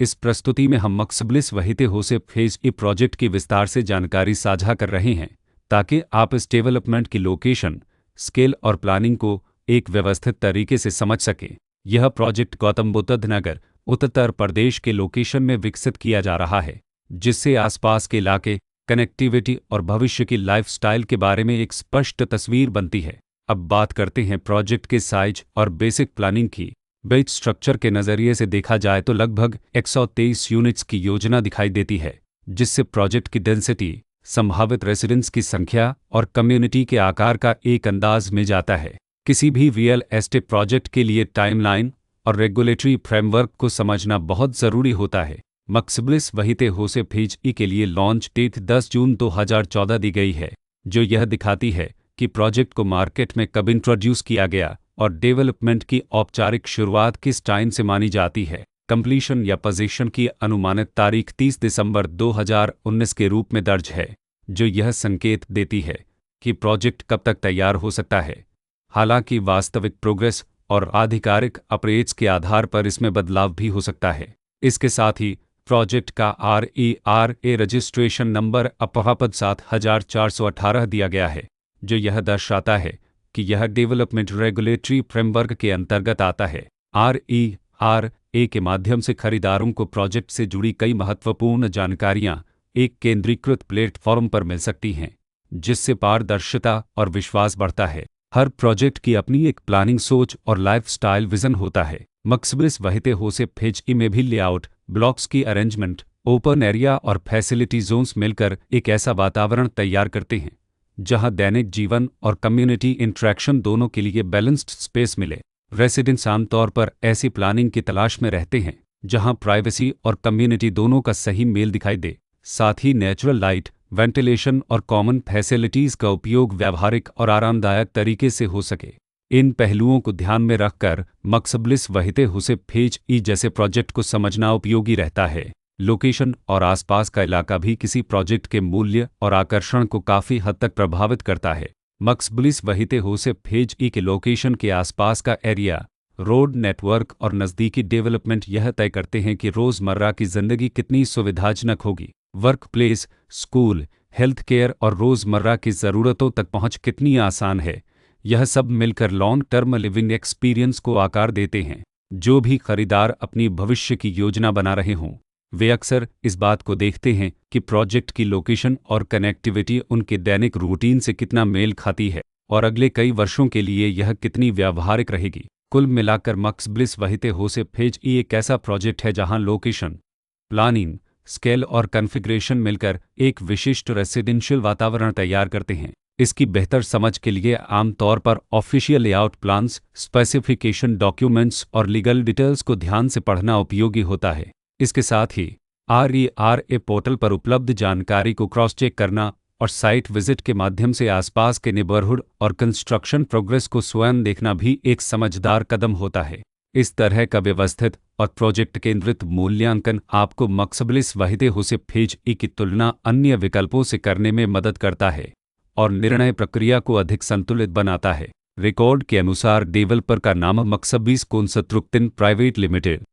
इस प्रस्तुति में हम मक्सबलिस वहीते होसे फेज ए प्रोजेक्ट की विस्तार से जानकारी साझा कर रहे हैं ताकि आप इस डेवलपमेंट की लोकेशन, स्केल और प्लानिंग को एक व्यवस्थित तरीके से समझ सकें। यह प्रोजेक्ट गौतम बुद्ध नगर, उत्तर प्रदेश के लोकेशन में विकसित किया जा रहा है, जिससे आसपास के इलाके, कनेक्टिविटी और भविष्य की लाइफस्टाइल के बारे में एक स्पष्ट तस्वीर बनती है। अब बात करते हैं प्रोजेक्ट के साइज और बेसिक प्लानिंग की। बेस स्ट्रक्चर के नज़रिए से देखा जाए तो लगभग 123 यूनिट्स की योजना दिखाई देती है, जिससे प्रोजेक्ट की डेंसिटी, संभावित रेसिडेंट्स की संख्या और कम्युनिटी के आकार का एक अंदाज मिल जाता है। किसी भी रियल एस्टेट प्रोजेक्ट के लिए टाइमलाइन और रेगुलेटरी फ्रेमवर्क को समझना बहुत ज़रूरी होता है। मक्सबलिस वहीते होसे फेज ई के लिए लॉन्च डेट 10 जून 2014 दी गई है, जो यह दिखाती है कि प्रोजेक्ट को मार्केट में कब इंट्रोड्यूस किया गया और डेवलपमेंट की औपचारिक शुरुआत किस टाइम से मानी जाती है। कंप्लीशन या पोजीशन की अनुमानित तारीख 30 दिसंबर 2019 के रूप में दर्ज है, जो यह संकेत देती है कि प्रोजेक्ट कब तक तैयार हो सकता है। हालांकि वास्तविक प्रोग्रेस और आधिकारिक अपडेट्स के आधार पर इसमें बदलाव भी हो सकता है। इसके साथ ही प्रोजेक्ट का RERA रजिस्ट्रेशन नंबर अपवापद 7418 दिया गया है, जो यह दर्शाता है कि यह डेवलपमेंट रेगुलेटरी फ्रेमवर्क के अंतर्गत आता है। RERA के माध्यम से खरीदारों को प्रोजेक्ट से जुड़ी कई महत्वपूर्ण जानकारियां एक केंद्रीकृत प्लेटफॉर्म पर मिल सकती हैं, जिससे पारदर्शिता और विश्वास बढ़ता है। हर प्रोजेक्ट की अपनी एक प्लानिंग सोच और लाइफस्टाइल विजन होता है। मक्सबलिस वहीते होसे फेज ई में भी लेआउट, ब्लॉक्स की अरेंजमेंट, ओपन एरिया और फैसिलिटी जोन्स मिलकर एक ऐसा वातावरण तैयार करते हैं जहां दैनिक जीवन और कम्युनिटी इंटरेक्शन दोनों के लिए बैलेंस्ड स्पेस मिले। रेसिडेंट्स आमतौर पर ऐसी प्लानिंग की तलाश में रहते हैं जहां प्राइवेसी और कम्युनिटी दोनों का सही मेल दिखाई दे। साथ ही नेचुरल लाइट, वेंटिलेशन और कॉमन फैसिलिटीज़ का उपयोग व्यावहारिक और आरामदायक तरीके से हो सके। इन पहलुओं को ध्यान में रखकर मक्सबलिस वहीते होसे फेज ई जैसे प्रोजेक्ट को समझना उपयोगी रहता है। लोकेशन और आसपास का इलाका भी किसी प्रोजेक्ट के मूल्य और आकर्षण को काफ़ी हद तक प्रभावित करता है। मक्सबलिस वहीते होसे फेज ई के लोकेशन के आसपास का एरिया, रोड नेटवर्क और नज़दीकी डेवलपमेंट यह तय करते हैं कि रोज़मर्रा की ज़िंदगी कितनी सुविधाजनक होगी। Work place, school, health care और रोज़मर्रा की ज़रूरतों तक पहुँच कितनी आसान है। यह सब मिलकर लॉन्ग टर्म लिविंग एक्सपीरियंस को आकार देते हैं। जो भी खरीदार अपनी भविष्य की योजना बना रहे हों, वे अक्सर इस बात को देखते हैं कि प्रोजेक्ट की लोकेशन और कनेक्टिविटी उनके दैनिक रूटीन से कितना मेल खाती है और अगले कई वर्षों के लिए यह कितनी व्यावहारिक रहेगी। कुल मिलाकर मक्सबलिस वहीते होसे फेज ई एक ऐसा प्रोजेक्ट है जहां लोकेशन, प्लानिंग, स्केल और कॉन्फ़िगरेशन मिलकर एक विशिष्ट रेसिडेंशियल वातावरण तैयार करते हैं। इसकी बेहतर समझ के लिए आमतौर पर official layout plans, specification documents और लीगल डिटेल्स को ध्यान से पढ़ना उपयोगी होता है। इसके साथ ही RERA पोर्टल पर उपलब्ध जानकारी को क्रॉस चेक करना और साइट विजिट के माध्यम से आसपास के नेबरहुड और कंस्ट्रक्शन प्रोग्रेस को स्वयं देखना भी एक समझदार कदम होता है। इस तरह का व्यवस्थित और प्रोजेक्ट केंद्रित मूल्यांकन आपको मक्सबलिस वहीते होसे फेज ई की तुलना अन्य विकल्पों से करने में मदद करता है और निर्णय प्रक्रिया को अधिक संतुलित बनाता है। रिकॉर्ड के अनुसार डेवलपर का नाम मक्सबलिस कंस्ट्रक्शन प्राइवेट लिमिटेड